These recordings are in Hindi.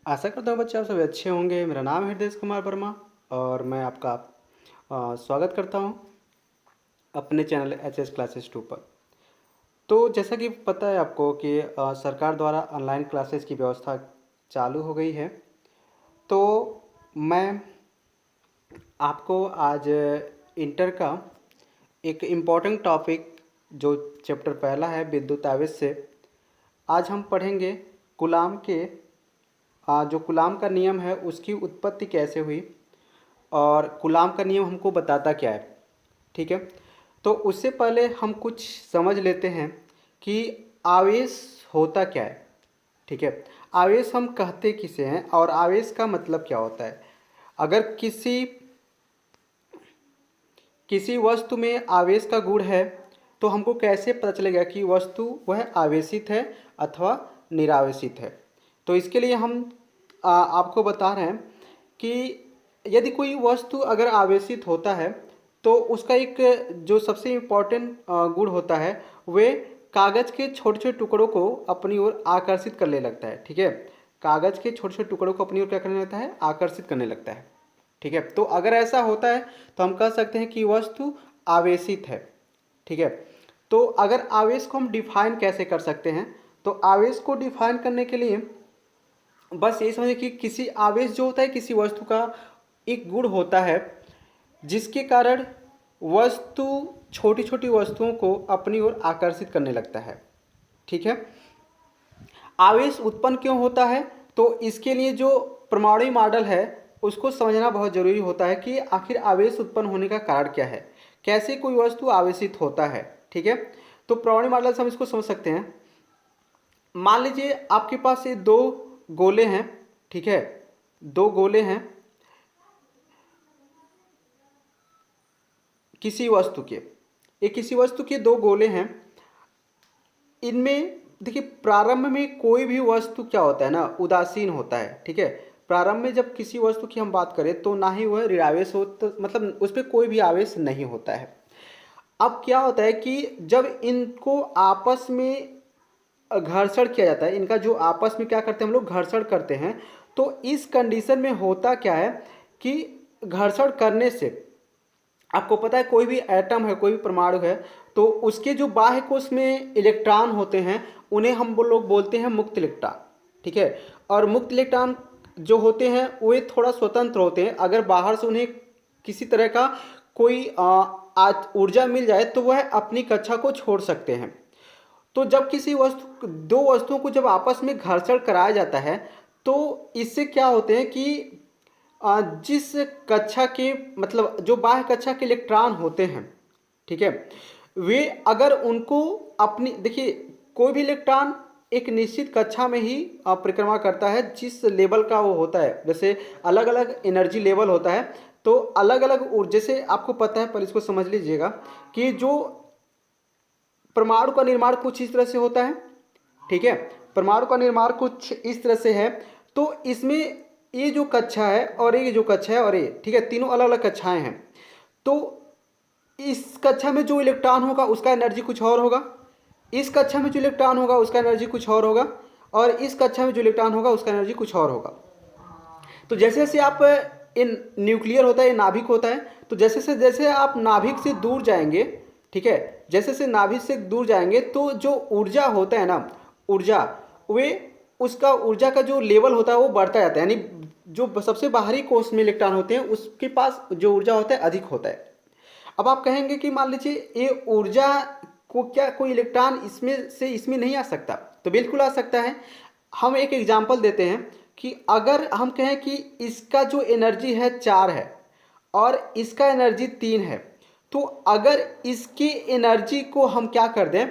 आशा करता हूँ बच्चे आप सभी अच्छे होंगे। मेरा नाम है हृदय कुमार वर्मा और मैं आपका स्वागत करता हूँ अपने चैनल एच एस क्लासेस 2 पर। तो जैसा कि पता है आपको कि सरकार द्वारा ऑनलाइन क्लासेस की व्यवस्था चालू हो गई है। तो मैं आपको आज इंटर का एक इम्पॉर्टेंट टॉपिक जो चैप्टर पहला है विद्युत आवेश से, आज हम पढ़ेंगे कूलाम के जो कूलाम का नियम है उसकी उत्पत्ति कैसे हुई और कूलाम का नियम हमको बताता क्या है। ठीक है, तो उससे पहले हम कुछ समझ लेते हैं कि आवेश होता क्या है। ठीक है, आवेश हम कहते किसे हैं और आवेश का मतलब क्या होता है। अगर किसी किसी वस्तु में आवेश का गुण है तो हमको कैसे पता चलेगा कि वस्तु वह आवेशित है अथवा निरावेशित है। तो इसके लिए हम आपको बता रहे हैं कि यदि कोई वस्तु अगर आवेशित होता है तो उसका एक जो सबसे इम्पोर्टेंट गुण होता है वे कागज़ के छोटे छोटे टुकड़ों को अपनी ओर आकर्षित करने लगता है। ठीक है, कागज़ के छोटे छोटे टुकड़ों को अपनी ओर क्या करने लगता है, आकर्षित करने लगता है। ठीक है, तो अगर ऐसा होता है तो हम कह सकते हैं कि वस्तु आवेशित है। ठीक है, तो अगर आवेश को हम डिफाइन कैसे कर सकते हैं, तो आवेश को डिफाइन करने के लिए बस ये समझिए कि किसी आवेश जो होता है किसी वस्तु का एक गुण होता है जिसके कारण वस्तु छोटी छोटी वस्तुओं को अपनी ओर आकर्षित करने लगता है। ठीक है, आवेश उत्पन्न क्यों होता है, तो इसके लिए जो परमाणु मॉडल है उसको समझना बहुत जरूरी होता है कि आखिर आवेश उत्पन्न होने का कारण क्या है, कैसे कोई वस्तु आवेशित होता है। ठीक है, तो परमाणु मॉडल से हम इसको समझ सकते हैं। मान लीजिए आपके पास ये दो गोले हैं। ठीक है, दो गोले हैं किसी वस्तु के, ये किसी वस्तु के दो गोले हैं। इनमें देखिए प्रारंभ में कोई भी वस्तु क्या होता है ना, उदासीन होता है। ठीक है, प्रारंभ में जब किसी वस्तु की हम बात करें तो ना ही वह ऋणावेश हो, तो मतलब उस पर कोई भी आवेश नहीं होता है। अब क्या होता है कि जब इनको आपस में घर्षण किया जाता है, इनका जो आपस में क्या करते हैं हम लोग, घर्षण करते हैं। तो इस कंडीशन में होता क्या है कि घर्षण करने से आपको पता है कोई भी एटम है, कोई भी परमाणु है, तो उसके जो बाह्य कोश में इलेक्ट्रॉन होते हैं उन्हें हम लोग बोलते हैं मुक्त इलेक्ट्रॉन। ठीक है, और मुक्त इलेक्ट्रॉन जो होते हैं वे थोड़ा स्वतंत्र होते हैं। अगर बाहर से उन्हें किसी तरह का कोई ऊर्जा मिल जाए तो वह अपनी कक्षा को छोड़ सकते हैं। तो जब किसी वस्तु दो वस्तुओं को जब आपस में घर्षण कराया जाता है तो इससे क्या होते हैं कि जिस कक्षा के मतलब जो बाह्य कक्षा के इलेक्ट्रॉन होते हैं, ठीक है, वे अगर उनको अपनी देखिए कोई भी इलेक्ट्रॉन एक निश्चित कक्षा में ही परिक्रमा करता है जिस लेवल का वो होता है। जैसे अलग अलग एनर्जी लेवल होता है, तो अलग अलग ऊर्जा से आपको पता है, पर इसको समझ लीजिएगा कि जो परमाणु का निर्माण कुछ इस तरह से होता है। ठीक है, परमाणु का निर्माण कुछ इस तरह से है। तो इसमें ये जो कक्षा है और ये जो कक्षा है और ये, ठीक है, तीनों अलग अलग कक्षाएं हैं। तो इस कक्षा में जो इलेक्ट्रॉन होगा उसका एनर्जी कुछ और होगा, इस कक्षा में जो इलेक्ट्रॉन होगा उसका एनर्जी कुछ और होगा, और इस कक्षा में जो इलेक्ट्रॉन होगा उसका एनर्जी कुछ और होगा। तो जैसे जैसे आप इन न्यूक्लियर होता है, ये नाभिक होता है, तो जैसे जैसे आप नाभिक से दूर जाएंगे, ठीक है, जैसे जैसे नाभिक से दूर जाएंगे तो जो ऊर्जा होता है ना, ऊर्जा वे उसका ऊर्जा का जो लेवल होता है वो बढ़ता जाता है। यानी जो सबसे बाहरी कोश में इलेक्ट्रॉन होते हैं उसके पास जो ऊर्जा होता है अधिक होता है। अब आप कहेंगे कि मान लीजिए ये ऊर्जा को क्या कोई इलेक्ट्रॉन इसमें से इसमें नहीं आ सकता, तो बिल्कुल आ सकता है। हम एक एग्जांपल देते हैं कि अगर हम कहें कि इसका जो एनर्जी है 4 है और इसका एनर्जी 3 है, तो अगर इसकी एनर्जी को हम क्या कर दें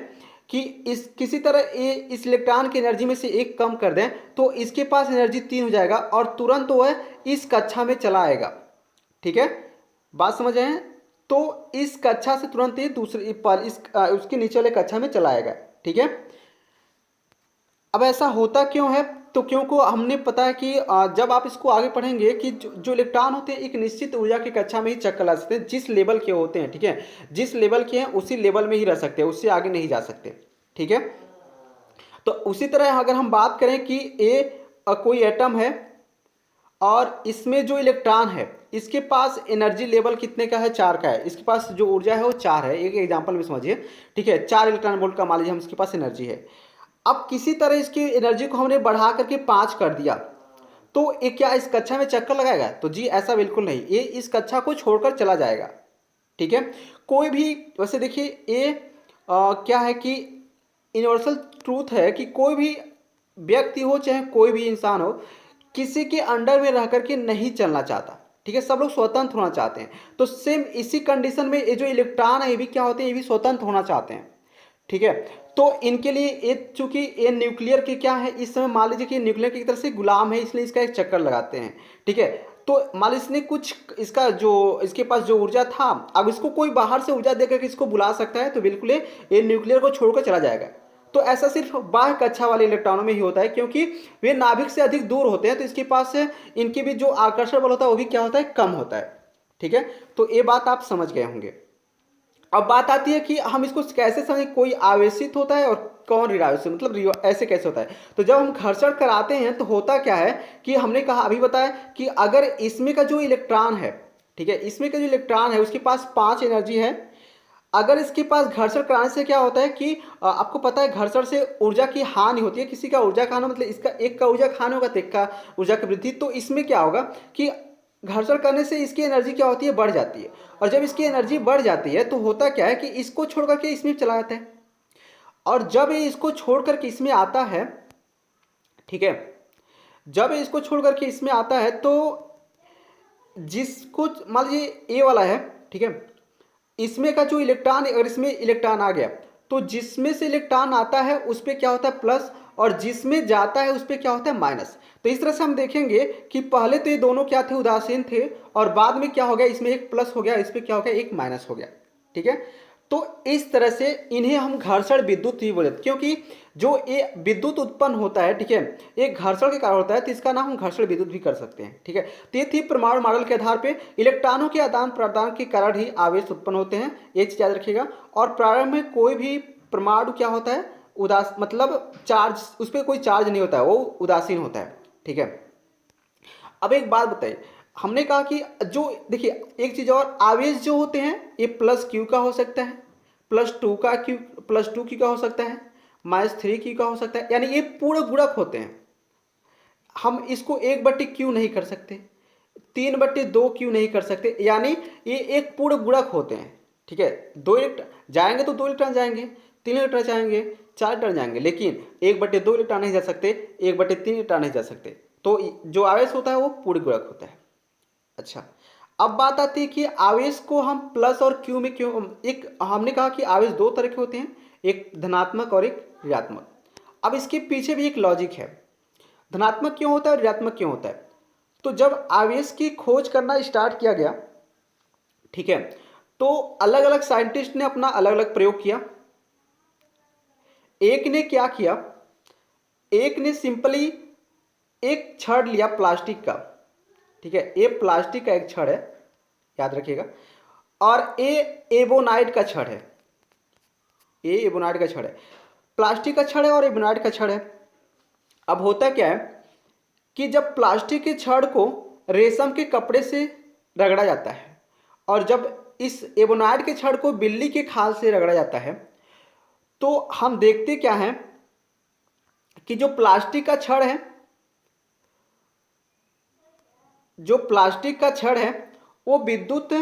कि इस किसी तरह ये इस इलेक्ट्रॉन की एनर्जी में से एक कम कर दें तो इसके पास एनर्जी 3 हो जाएगा और तुरंत वह इस कक्षा में चला आएगा। ठीक है, बात समझ आए हैं? तो इस कक्षा से तुरंत ही दूसरी उसके नीचे वाले कक्षा में चला आएगा। ठीक है, अब ऐसा होता क्यों है, तो क्योंकि हमने पता है कि जब आप इसको आगे पढ़ेंगे कि जो इलेक्ट्रॉन होते हैं एक निश्चित ऊर्जा की कक्षा में ही चक्कर ला सकते हैं, जिस लेवल के होते हैं। ठीक है, जिस लेवल के हैं उसी लेवल में ही रह सकते हैं, उससे आगे नहीं जा सकते। ठीक है, तो उसी तरह अगर हम बात करें कि ये कोई एटम है और इसमें जो इलेक्ट्रॉन है इसके पास एनर्जी लेवल कितने का है, 4 का है। इसके पास जो ऊर्जा है वो 4 है, एक एग्जांपल में समझिए, ठीक है। 4 इलेक्ट्रॉन वोल्ट का मान लीजिए हम इसके पास एनर्जी है। अब किसी तरह इसकी एनर्जी को हमने बढ़ा करके 5 कर दिया, तो ये क्या इस कक्षा में चक्कर लगाएगा? तो जी ऐसा बिल्कुल नहीं, ये इस कक्षा को छोड़कर चला जाएगा, ठीक है। कोई भी वैसे देखिए ये क्या है कि यूनिवर्सल ट्रूथ है कि कोई भी व्यक्ति हो चाहे कोई भी इंसान हो, किसी के अंडर में रह करके नहीं चलना चाहता, ठीक है। सब लोग स्वतंत्र होना चाहते हैं। तो सेम इसी कंडीशन में ये जो इलेक्ट्रॉन है ये भी क्या होते हैं, ये भी स्वतंत्र होना चाहते हैं, ठीक है। तो इनके लिए ये चूंकि ये न्यूक्लियर के क्या है, इस समय मान लीजिए कि न्यूक्लियर की तरफ से गुलाम है, इसलिए इसका एक चक्कर लगाते हैं, ठीक है। तो मान लीजिए इसने कुछ इसका जो इसके पास जो ऊर्जा था, अब इसको कोई बाहर से ऊर्जा देकर के इसको बुला सकता है, तो बिल्कुल ये न्यूक्लियर को छोड़कर चला जाएगा। तो ऐसा सिर्फ बाह्य कक्षा वाले इलेक्ट्रॉनों में ही होता है, क्योंकि वे नाभिक से अधिक दूर होते हैं, तो इसके पास इनके भी जो आकर्षण बल होता है वो भी क्या होता है, कम होता है, ठीक है। तो ये बात आप समझ गए होंगे। अब बात आती है कि हम इसको कैसे समझें, कोई आवेशित होता है और कौन ऋणावेशित, मतलब ऐसे कैसे होता है। तो जब हम घर्षण कराते हैं तो होता क्या है कि हमने कहा अभी बताया कि अगर इसमें का जो इलेक्ट्रॉन है, ठीक है, इसमें का जो इलेक्ट्रॉन है उसके पास 5 एनर्जी है। अगर इसके पास घर्षण कराने से क्या होता है कि आपको पता है घर्षण से ऊर्जा की हानि होती है। किसी का ऊर्जा का हानि मतलब इसका एक का ऊर्जा का हानि होगा तो एक का ऊर्जा की वृद्धि। तो इसमें क्या होगा कि घर्षण करने से इसकी एनर्जी क्या होती है, बढ़ जाती है। और जब इसकी एनर्जी बढ़ जाती है तो होता क्या है कि इसको छोड़ करके इसमें चला जाता है, और जब ये इसको छोड़ करके इसमें आता है, ठीक है, जब ये इसको छोड़ करके इसमें आता है तो जिसको मान लीजिए ए वाला है, ठीक है, इसमें का जो इलेक्ट्रॉन, अगर इसमें इलेक्ट्रॉन आ गया तो जिसमें से इलेक्ट्रॉन आता है उस पर क्या होता है प्लस, और जिसमें जाता है उस पर क्या होता है माइनस। तो इस तरह से हम देखेंगे कि पहले तो ये दोनों क्या थे, उदासीन थे, और बाद में क्या हो गया, इसमें एक प्लस हो गया, इस पर क्या हो गया, एक माइनस हो गया, ठीक है। तो इस तरह से इन्हें हम घर्षण विद्युत ही बोलते, क्योंकि जो ये विद्युत उत्पन्न होता है, ठीक है, ये घर्षण के कारण होता है, तो इसका नाम हम घर्षण विद्युत भी कर सकते हैं, ठीक है। तो ये थी परमाणु मॉडल के आधार पे इलेक्ट्रॉनों के आदान प्रदान के कारण ही आवेश उत्पन्न होते हैं, ये चीज याद रखिएगा। और प्रारंभ में कोई भी परमाणु क्या होता है, उदास मतलब चार्ज, उस पर कोई चार्ज नहीं होता है, वो उदासीन होता है, ठीक है। अब एक बात बताइए, हमने कहा कि जो देखिए एक चीज और, आवेश जो होते हैं ये प्लस क्यू का हो सकता है, +2 का क्यू, +2 क्यू का हो सकता है, -3 क्यू का हो सकता है, यानी ये पूर्ण गुणक होते हैं। हम इसको 1/q नहीं कर सकते, 3/2 क्यू नहीं कर सकते, यानी ये एक पूर्ण गुणक होते हैं, ठीक है। 2 इलेक्ट्रॉन जाएंगे तो 2 इलेक्ट्रॉन जाएंगे, 3 इलेक्ट्रॉन जाएंगे, 4 इलेक्ट्रॉन जाएंगे, लेकिन 1/2 इलेक्ट्रॉन नहीं जा सकते, 1/3 इलेक्ट्रॉन नहीं जा सकते। तो जो आवेश होता है वो पूर्ण गुणक होता है। अच्छा, अब बात आती है कि आवेश को हम प्लस और क्यू में क्यों, एक हमने कहा कि आवेश 2 तरह के होते हैं, एक धनात्मक और एक ऋणात्मक। अब इसके पीछे भी एक लॉजिक है, धनात्मक क्यों होता है और ऋणात्मक क्यों होता है। तो जब आवेश की खोज करना स्टार्ट किया गया, ठीक है, तो अलग अलग साइंटिस्ट ने अपना अलग अलग प्रयोग किया। एक ने क्या किया, एक ने सिंपली एक छड़ लिया प्लास्टिक का, ठीक है, ये प्लास्टिक का एक छड़ है, याद रखिएगा, और ये एबोनाइट का छड़ है, ये एबोनाइट का छड़ है, प्लास्टिक का छड़ है और एबोनाइट का छड़ है। अब होता क्या है कि जब प्लास्टिक के छड़ को रेशम के कपड़े से रगड़ा जाता है, और जब इस एबोनाइट के छड़ को बिल्ली के खाल से रगड़ा जाता है, तो हम देखते क्या है कि जो प्लास्टिक का छड़ है, जो प्लास्टिक का छड़ है वो विद्युत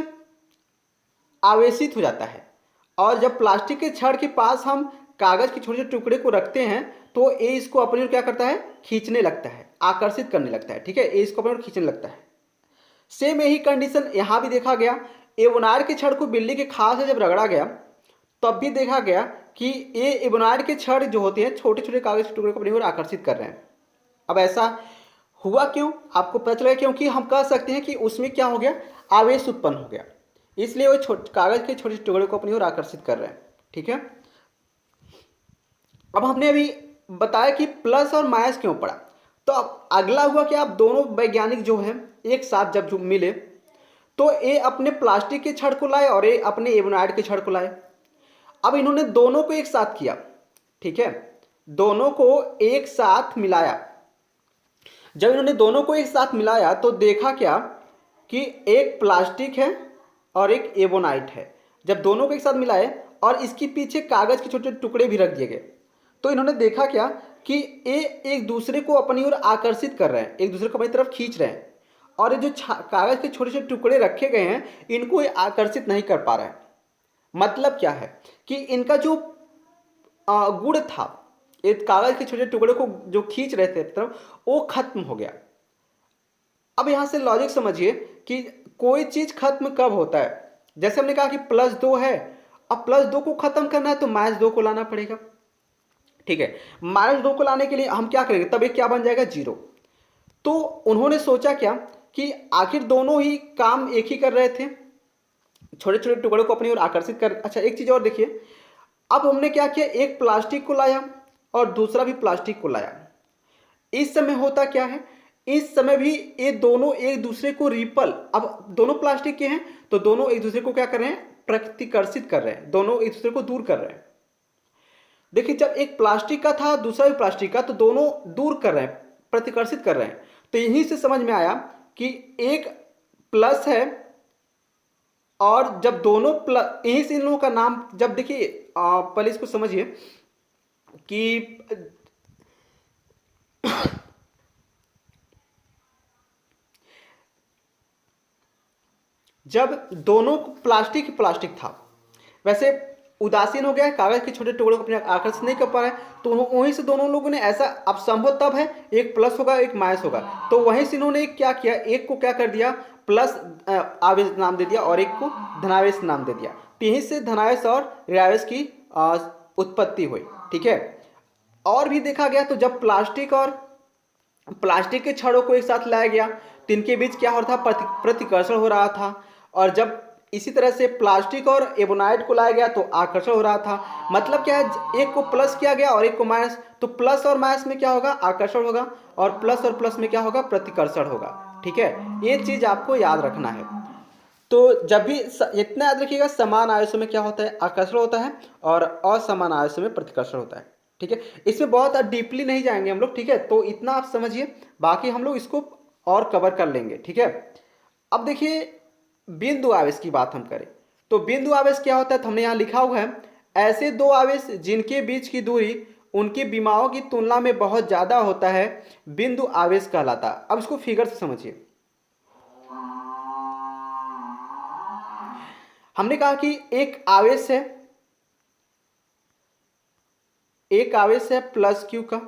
आवेशित हो जाता है, और जब प्लास्टिक के छड़ के पास हम कागज के छोटे छोटे टुकड़े को रखते हैं तो ये इसको अपनी ओर क्या करता है, खींचने लगता है, आकर्षित करने लगता है, ठीक है, ये इसको अपनी ओर खींचने लगता है। सेम यही कंडीशन यहाँ भी देखा गया। एबोनाइट के छड़ को बिल्ली के खाल से जब रगड़ा गया तब भी देखा गया कि ये एबोनाइट के छड़ जो होते हैं छोटे छोटे कागज के टुकड़े को अपनी ओर आकर्षित कर रहे हैं। अब ऐसा हुआ क्यों, आपको पता चला, क्योंकि हम कह सकते हैं कि उसमें क्या हो गया, आवेश उत्पन्न हो गया, इसलिए वो कागज के छोटे टुकड़े को अपनी ओर आकर्षित कर रहे हैं, ठीक है। अब हमने अभी बताया कि प्लस और माइनस क्यों पड़ा। तो अब अगला हुआ कि आप दोनों वैज्ञानिक जो हैं एक साथ जब मिले तो ये अपने प्लास्टिक के छड़ को लाए और ये अपने एबोनाइट के छड़ को लाए। अब इन्होंने दोनों को एक साथ किया, ठीक है, दोनों को एक साथ मिलाया, जब इन्होंने दोनों को एक साथ मिलाया तो देखा क्या कि एक प्लास्टिक है और एक एबोनाइट है। जब दोनों को एक साथ मिलाए और इसके पीछे कागज के छोटे छोटे टुकड़े भी रख दिए गए, तो इन्होंने देखा क्या कि ये एक दूसरे को अपनी ओर आकर्षित कर रहे हैं, एक दूसरे को अपनी तरफ खींच रहे हैं, और ये जो कागज के छोटे छोटे टुकड़े रखे गए हैं इनको ये आकर्षित नहीं कर पा रहे हैं। मतलब क्या है कि इनका जो गुण था, एक कागज के छोटे टुकड़े को जो खींच रहे थे तरफ, वो खत्म हो गया। अब यहां से लॉजिक समझिए कि कोई चीज खत्म कब होता है। जैसे हमने कहा कि +2 है, अब +2 को खत्म करना है तो -2 को लाना पड़ेगा। ठीक है, -2 को लाने के लिए हम क्या करेंगे, तब एक क्या बन जाएगा, 0। तो उन्होंने सोचा क्या कि आखिर दोनों ही काम एक ही कर रहे थे, छोटे छोटे टुकड़ों को अपनी ओर आकर्षित कर। अच्छा, एक चीज और देखिए, अब हमने क्या किया, एक प्लास्टिक को लाया और दूसरा भी प्लास्टिक को लाया। इस समय होता क्या है, इस समय भी ये दोनों एक दूसरे को रिपल, अब दोनों प्लास्टिक के हैं तो दोनों एक दूसरे को क्या कर रहे हैं, प्रतिकर्षित कर रहे हैं, दोनों एक दूसरे को दूर कर रहे हैं। देखिए, जब एक प्लास्टिक का था दूसरा भी प्लास्टिक का, तो दोनों दूर कर रहे हैं, प्रतिकर्षित कर रहे हैं। तो यहीं से समझ में आया कि एक प्लस है, और जब दोनों प्लस, यहीं से इन लोगों का नाम, जब देखिए पहले इसको समझिए कि जब दोनों प्लास्टिक प्लास्टिक था, वैसे उदासीन हो गया है, कागज के छोटे टुकड़ों को अपने आकर्षित नहीं कर पा रहे, तो वहीं से दोनों लोगों ने ऐसा, अब संभव तब है एक प्लस होगा एक माइनस होगा, तो वहीं से इन्होंने क्या किया, एक को क्या कर दिया, प्लस आवेश नाम दे दिया और एक को धनावेश नाम दे दिया। तो यहीं से धनावेश और ऋणावेश की उत्पत्ति हुई। ठीक है, और भी देखा गया तो जब प्लास्टिक और प्लास्टिक के छड़ों को एक साथ लाया गया तो इनके बीच क्या हो रहा था, प्रतिकर्षण हो रहा था। और जब इसी तरह से प्लास्टिक और एबोनाइट को लाया गया तो आकर्षण हो रहा था। मतलब क्या है, एक को प्लस किया गया और एक को माइनस, तो प्लस और माइनस में क्या होगा, आकर्षण होगा, और प्लस में क्या होगा, प्रतिकर्षण होगा। ठीक है, ये चीज आपको याद रखना है। तो जब भी इतना याद रखिएगा, समान आवेशों में क्या होता है, आकर्षण होता है, और असमान आवेशों में प्रतिकर्षण होता है। ठीक है, इसमें बहुत डीपली नहीं जाएंगे हम लोग। ठीक है, तो इतना आप समझिए, बाकी हम लोग इसको और कवर कर लेंगे। ठीक है, अब देखिए बिंदु आवेश की बात हम करें तो बिंदु आवेश क्या होता है, तो हमने यहाँ लिखा हुआ है, ऐसे दो आवेश जिनके बीच की दूरी उनकी विमाओं की तुलना में बहुत ज्यादा होता है, बिंदु आवेश कहलाता है। अब इसको फिगर से समझिए। हमने कहा कि एक आवेश है +q का,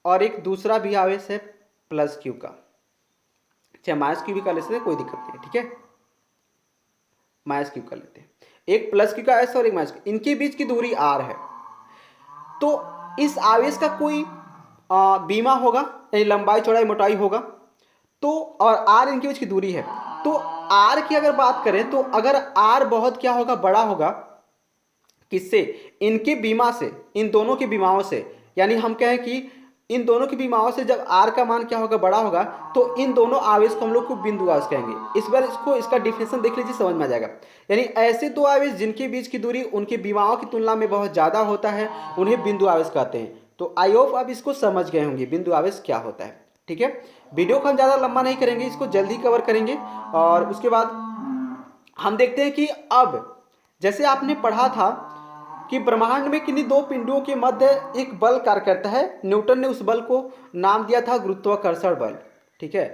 और एक दूसरा भी आवेश है +q का, चाहे -q भी कर लेते हैं, कोई दिक्कत नहीं है। ठीक है, -q कर लेते हैं, एक +q का आवेश और एक -q, इनके बीच की दूरी r है। तो इस आवेश का कोई बीमा होगा, यानी लंबाई चौड़ाई मोटाई होगा, तो और r इनके बीच की दूरी है। तो r की अगर बात करें तो अगर r बहुत क्या होगा, बड़ा होगा, किससे, इनके बीमा से, इन दोनों की बीमाओं से, यानी हम कहें कि इन दोनों की बीमाओं से जब r का मान क्या होगा, बड़ा होगा, तो इन दोनों आवेश को हम लोग को बिंदु आवेश कहेंगे। इस बार इसका डिफिनेशन देख लीजिए, समझ में आ जाएगा। यानी ऐसे दो आवेश जिनके बीच की दूरी उनकी बीमाओं की तुलना में बहुत ज्यादा होता है, उन्हें बिंदु आवेश कहते हैं। तो आई होप अब इसको समझ गए होंगे बिंदु आवेश क्या होता है। ठीक है, वीडियो को हम ज्यादा लंबा नहीं करेंगे, इसको जल्दी कवर करेंगे। और उसके बाद हम देखते हैं कि अब जैसे आपने पढ़ा था कि ब्रह्मांड में किन्हीं दो पिंडों के मध्य एक बल कार्य करता है, न्यूटन ने उस बल को नाम दिया था गुरुत्वाकर्षण बल। ठीक है,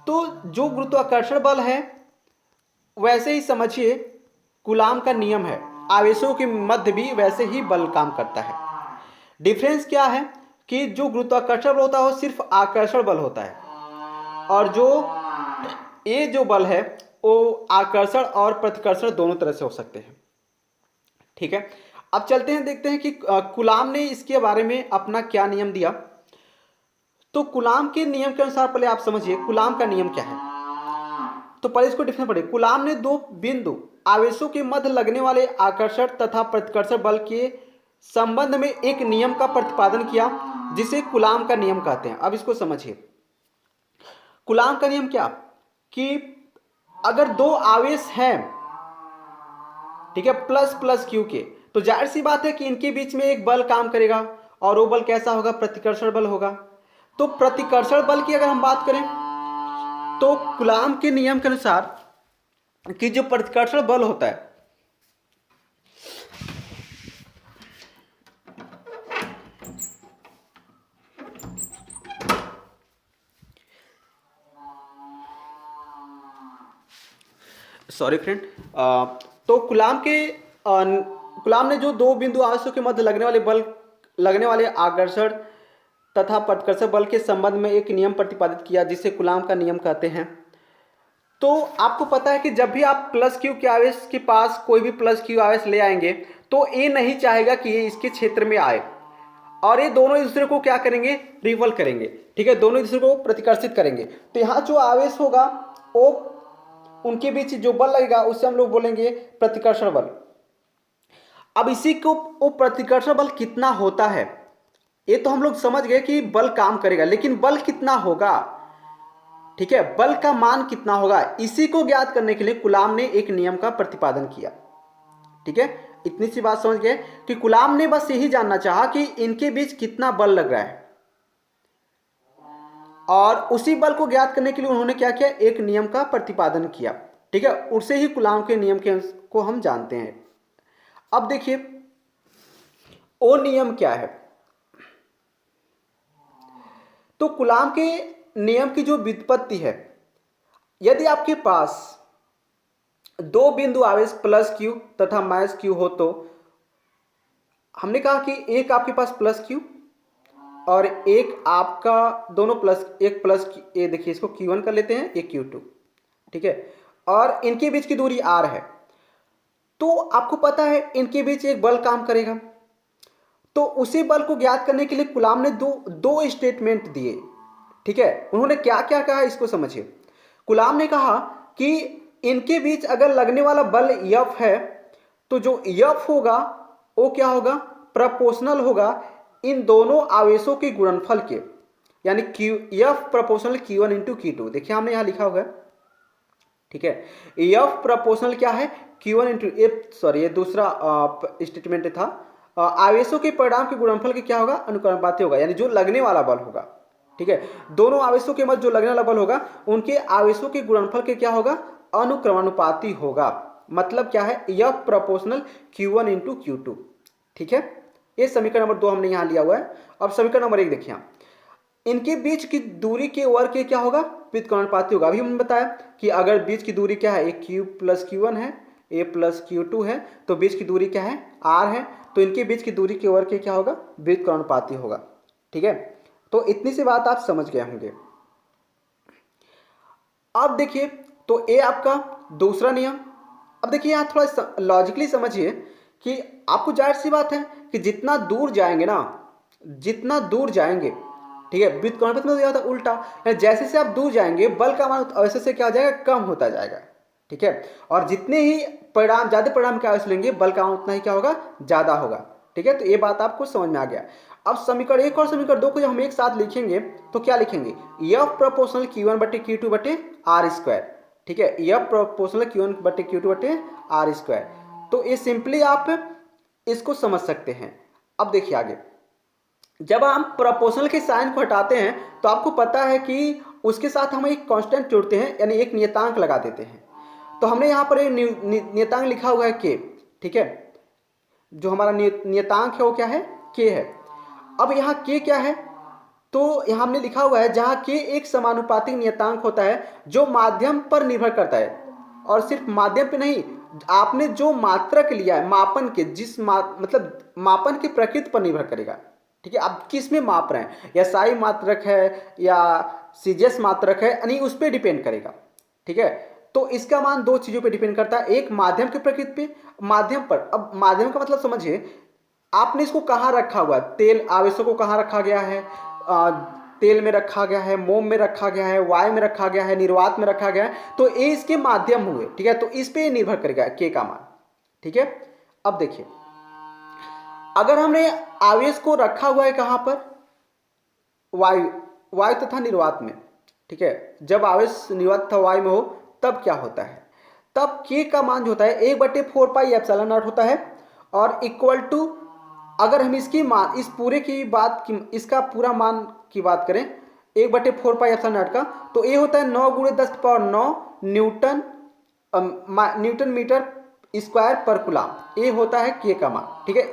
तो जो गुरुत्वाकर्षण बल है, वैसे ही समझिए कूलाम का नियम है, आवेशों के मध्य भी वैसे ही बल काम करता है। डिफरेंस क्या है कि जो गुरुत्वाकर्षण बल होता है वो सिर्फ आकर्षण बल होता है, और जो बल है वो आकर्षण और प्रतिकर्षण दोनों तरह से हो सकते हैं। ठीक है, अब चलते हैं, देखते हैं कि कूलाम ने इसके बारे में अपना क्या नियम दिया। तो कूलाम के नियम के अनुसार पहले आप समझिए कूलाम का नियम क्या है। तो पहले इसको डिफाइन पढ़िए। कूलाम ने दो बिंदु आवेशों के मध्य लगने वाले आकर्षण तथा प्रतिकर्षण बल के संबंध में एक नियम का प्रतिपादन किया, जिसे कूलाम का नियम कहते हैं। अब इसको समझिए, कूलाम का नियम क्या, कि अगर दो आवेश हैं, ठीक है, ++q के, तो जाहिर सी बात है कि इनके बीच में एक बल काम करेगा, और वो बल कैसा होगा, प्रतिकर्षण बल होगा। तो प्रतिकर्षण बल की अगर हम बात करें तो कूलाम के नियम के अनुसार कि जो प्रतिकर्षण बल होता है, सॉरी फ्रेंड, तो कूलाम ने जो दो बिंदु आवेशों के मध्य लगने वाले आकर्षण तथा प्रतिकर्षण बल के संबंध में एक नियम प्रतिपादित किया जिसे कूलाम का नियम कहते हैं। तो आपको पता है कि जब भी आप प्लस क्यू के आवेश के पास कोई भी प्लस क्यू आवेश ले आएंगे तो ये नहीं चाहेगा कि ये इसके क्षेत्र में आए, और ये दोनों एक दूसरे को क्या करेंगे, रिवल करेंगे, ठीक है, दोनों एक दूसरे को प्रतिकर्षित करेंगे। तो यहाँ जो आवेश होगा वो उनके बीच जो बल लगेगा उससे हम लोग बोलेंगे प्रतिकर्षण बल। अब इसी को वो प्रतिकर्षण बल कितना होता है ये तो हम लोग समझ गए कि बल काम करेगा, लेकिन बल कितना होगा, ठीक है, बल का मान कितना होगा, इसी को ज्ञात करने के लिए कूलाम ने एक नियम का प्रतिपादन किया। ठीक है, इतनी सी बात समझ गए कि कूलाम ने बस यही जानना चाहा कि इनके बीच कितना बल लग रहा है, और उसी बल को ज्ञात करने के लिए उन्होंने क्या किया, एक नियम का प्रतिपादन किया। ठीक है, उससे ही कूलाम के नियम को हम जानते हैं। अब देखिए वो नियम क्या है। तो कूलाम के नियम की जो व्युत्पत्ति है, यदि आपके पास दो बिंदु आवेश प्लस क्यू तथा माइनस क्यू हो, तो हमने कहा कि एक आपके पास प्लस क्यू और एक आपका दोनों प्लस, एक प्लस ये देखिए इसको Q1 कर लेते हैं, एक Q2, ठीक है, और इनके बीच की दूरी R है। तो आपको पता है इनके बीच एक बल काम करेगा, तो उसी बल को ज्ञात करने के लिए कूलाम ने दो स्टेटमेंट दिए। ठीक है, उन्होंने क्या क्या कहा इसको समझिए। कूलाम ने कहा कि इनके बीच अगर लगने वाला बल F है तो जो F होगा वो क्या होगा, प्रोपोर्शनल होगा इन दोनों आवेशों के गुणनफल के, यानी F proportional Q1 into Q2। देखिए हमने यहां लिखा होगा, ठीक है, F प्रोपोर्शनल क्या है, Q1 इंटू, ये दूसरा स्टेटमेंट था, आवेशों के परिणाम के गुणनफल के क्या होगा, अनुक्रमानुपाती होगा, यानी जो लगने वाला बल होगा। ठीक है, दोनों आवेशों के मध्य जो लगने वाला बल होगा उनके आवेशों के गुणनफल के क्या होगा, अनुक्रमानुपाती होगा। मतलब क्या है, F proportional Q1 into Q2। ठीक है, ये समीकरण नंबर 2 हमने यहां लिया हुआ है। अब समीकरण नंबर 1 देखिए, इनके बीच की दूरी के वर्ग के क्या होगा, व्युत्क्रमानुपाती होगा। अभी हमने बताया कि अगर बीच की दूरी क्या है, एक Q प्लस Q1 है, A प्लस Q2 है, तो बीच की दूरी क्या है, R है, तो इनके बीच की दूरी के वर्ग के क्या होगा, व्युत्क्रमानुपाती होगा। ठीक है, तो इतनी सी बात आप समझ गए होंगे। अब देखिए, तो ये आपका दूसरा नियम। अब देखिए यहाँ थोड़ा लॉजिकली समझिए कि आपको जाहिर सी बात है कि जितना दूर जाएंगे ना, जितना दूर जाएंगे, ठीक है, व्युत्क्रमानुपात में होता है उल्टा, जैसे जैसे आप दूर जाएंगे बल का मान वैसे से क्या हो जाएगा, कम होता जाएगा। ठीक है, और जितने ही परिणाम ज्यादा परिणाम के आवेश लेंगे बल का मान उतना ही क्या होगा, ज्यादा होगा। ठीक है, तो ये बात आपको समझ में आ गया। अब समीकरण 1 और समीकरण 2 को जब हम एक साथ लिखेंगे तो क्या लिखेंगे, F प्रोपोर्शनल Q1 बटे Q2 बटे R स्क्वायर। ठीक है, F प्रोपोर्शनल Q1 बटे Q2 बटे R स्क्वायर। तो ये सिंपली आप इसको समझ सकते हैं। अब देखिए आगे, जब हम प्रोपोर्शनल के साइन को हटाते हैं तो आपको पता है कि उसके साथ हम एक कांस्टेंट जोड़ते हैं, यानी एक नियतांक लगा देते हैं। तो हमने यहाँ पर एक नियतांक लिखा हुआ है K। ठीक है, जो हमारा नियतांक है वो क्या है, K है। अब यहाँ K क्या है, तो यहाँ हमने लिखा हुआ है जहाँ K एक समानुपातिक नियतांक होता है जो माध्यम पर निर्भर करता है, और सिर्फ माध्यम पे नहीं, आपने जो मात्रक लिया है मापन के, मतलब मापन की प्रकृति पर निर्भर करेगा। ठीक है, आप किस में माप रहे हैं, या साई मात्रक है या सीजीएस मात्रक है, यानी उस पर डिपेंड करेगा। ठीक है, तो इसका मान दो चीजों पे डिपेंड करता है, एक माध्यम की प्रकृति पे, माध्यम पर। अब माध्यम का मतलब समझिए, आपने इसको कहाँ रखा हुआ है, तेल आवेशों को कहाँ रखा गया है, तेल में रखा गया है, मोम में रखा गया है, वायु में रखा गया है, निर्वात में रखा गया है, तो ये इसके माध्यम हुए। ठीक है, तो इस पे निर्भर करेगा K का मान। ठीक है, अब देखिए, अगर हमने आवेश को रखा हुआ है कहां पर, वायु तथा निर्वात में। ठीक है, जब आवेश निर्वात तथा वायु में हो तब क्या होता है, तब K का मान जो होता है 1/4 पाई एप्सिलॉन नॉट होता है, और इक्वल टू, अगर हम इसकी मान, इस पूरे की बात की, इसका पूरा मान की बात करें 1/4 पाई एप्सिलॉन नॉट का, तो ए होता है 9 गुणे 10⁹ न्यूटन न्यूटन मीटर स्क्वायर पर कूलाम। ए होता है के का मान, ठीक है।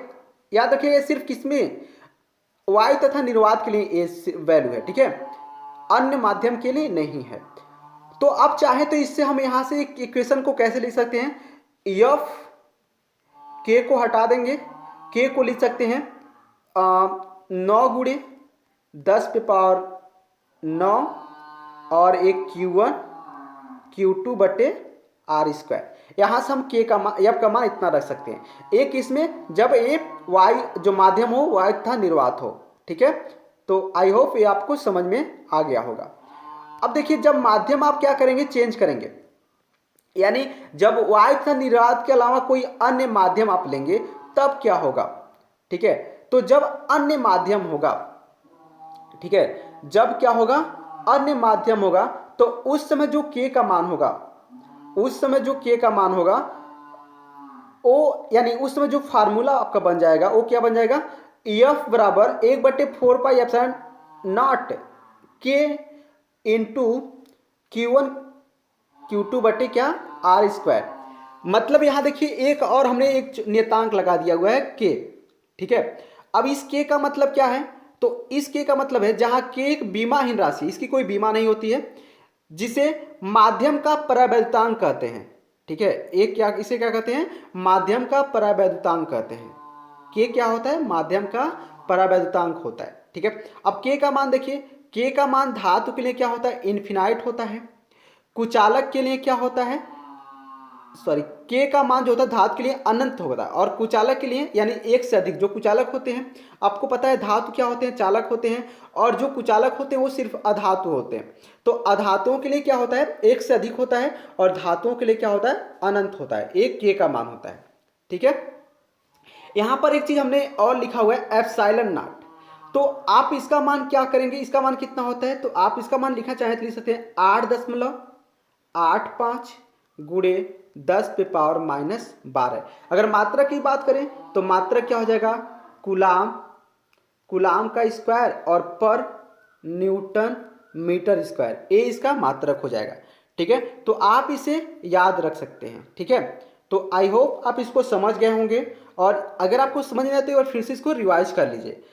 याद रखिएगा सिर्फ किसमें, वायु तथा निर्वात के लिए ए वैल्यू है, ठीक है, अन्य माध्यम के लिए नहीं है। तो अब चाहे तो इससे हम यहां से एक इक्वेशन को कैसे लिख सकते हैं, एफ के को हटा देंगे, के को लिख सकते हैं 9 गुणे 10⁹ और एक Q1 Q2/r²। यहां से हम के का मान, एफ का मान इतना रख सकते हैं। एक इसमें जब ए वायु जो माध्यम हो वायु तथा निर्वात हो, ठीक है। तो आई होप ये आपको समझ में आ गया होगा। अब देखिए जब माध्यम आप क्या करेंगे, चेंज करेंगे, यानी जब वायु तथा निर्वात के अलावा कोई अन्य माध्यम आप लेंगे तब क्या होगा, ठीक है। तो जब अन्य माध्यम होगा, ठीक है, जब क्या होगा, अन्य माध्यम होगा, तो उस समय जो के का मान होगा, उस समय जो के का मान होगा वो, यानी उस समय जो फार्मूला आपका बन जाएगा वो क्या बन जाएगा, एफ बराबर 1/4 पाई एप्सिलॉन नॉट के इंटू Q1 Q2 क्या r²। मतलब यहां देखिए एक और हमने एक नियतांक लगा दिया हुआ है के, ठीक है। अब इस के का मतलब क्या है, तो इस के का मतलब है जहां के एक बीमाहीन राशि, इसकी कोई बीमा नहीं होती है, जिसे माध्यम का परावैद्युतांक कहते हैं, ठीक है। एक क्या, इसे क्या कहते हैं, माध्यम का परावैद्युतांक कहते हैं। के क्या होता है, माध्यम का परावैद्युतांक होता है, ठीक है। अब के का मान देखिए, के का मान धातु के लिए क्या होता है, इन्फिनाइट होता है। कुचालक के लिए क्या होता है, सॉरी, के का मान जो होता है धातु के लिए अनंत होता है, और कुचालक के लिए यानी एक से अधिक। जो कुचालक होते हैं, आपको पता है धातु क्या होते हैं, चालक होते हैं, और जो कुचालक होते हैं वो सिर्फ अधातु होते हैं। तो अधातुओं के लिए क्या होता है, एक से अधिक होता है, और धातुओं के लिए क्या होता है, अनंत होता है, एक के का मान होता है, ठीक है। यहां पर एक चीज हमने और लिखा हुआ है एप्सिलॉन नॉट। तो आप इसका मान क्या करेंगे, इसका मान कितना होता है, तो आप इसका मान लिखा चाहे तो लिख सकते हैं 8.85 गुणे 10⁻⁻12। अगर मात्रा की बात करें तो मात्रा क्या हो जाएगा, कूलाम, कूलाम का स्क्वायर और पर न्यूटन मीटर स्क्वायर, ए इसका मात्रक हो जाएगा, ठीक है। तो आप इसे याद रख सकते हैं, ठीक है। तो आई होप आप इसको समझ गए होंगे, और अगर आपको समझ नहीं आते और फिर से इसको रिवाइज कर लीजिए।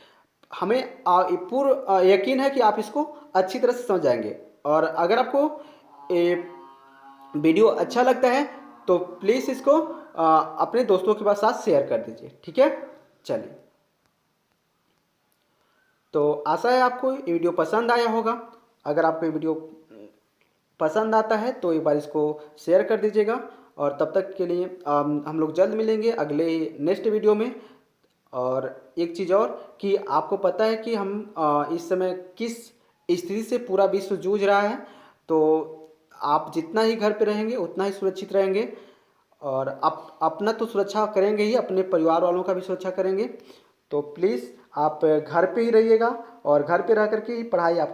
हमें पूर्ण यकीन है कि आप इसको अच्छी तरह से समझ जाएंगे। और अगर आपको वीडियो अच्छा लगता है तो प्लीज़ इसको अपने दोस्तों के साथ शेयर कर दीजिए, ठीक है। चलिए, तो आशा है आपको ये वीडियो पसंद आया होगा। अगर आपको ये वीडियो पसंद आता है तो एक बार इसको शेयर कर दीजिएगा, और तब तक के लिए हम लोग जल्द मिलेंगे अगले नेक्स्ट वीडियो में। और एक चीज़ और कि आपको पता है कि हम इस समय किस स्थिति से पूरा विश्व जूझ रहा है, तो आप जितना ही घर पे रहेंगे उतना ही सुरक्षित रहेंगे, और आप अपना तो सुरक्षा करेंगे ही, अपने परिवार वालों का भी सुरक्षा करेंगे। तो प्लीज़ आप घर पे ही रहिएगा, और घर पे रह करके ही पढ़ाई आप